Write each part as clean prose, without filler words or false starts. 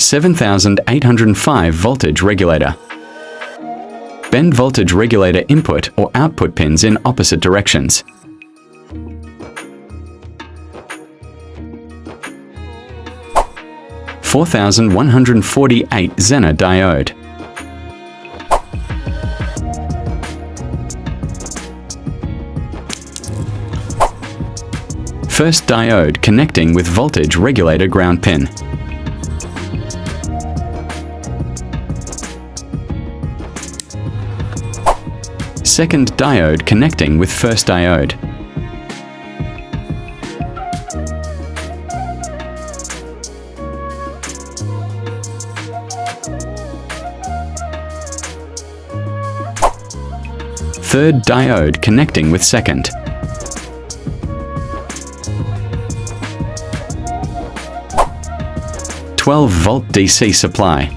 7805 voltage regulator. Bend voltage regulator input or output pins in opposite directions. (4148 Zener diode). First diode connecting with voltage regulator ground pin. Second diode connecting with first diode. Third diode connecting with second. (12-volt DC supply).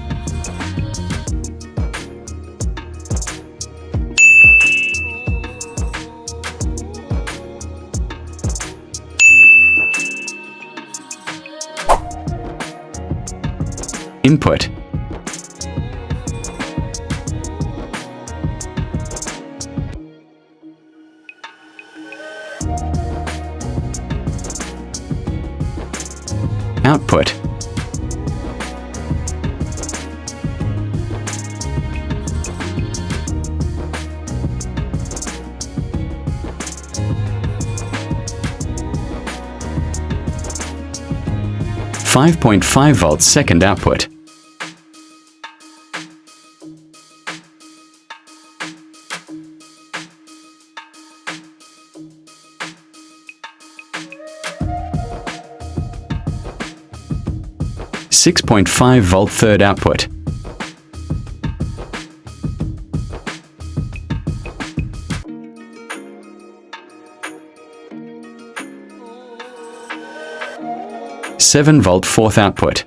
Input. Output. (5.5 volts second output). (6.5 volt third output). (7 volt fourth output).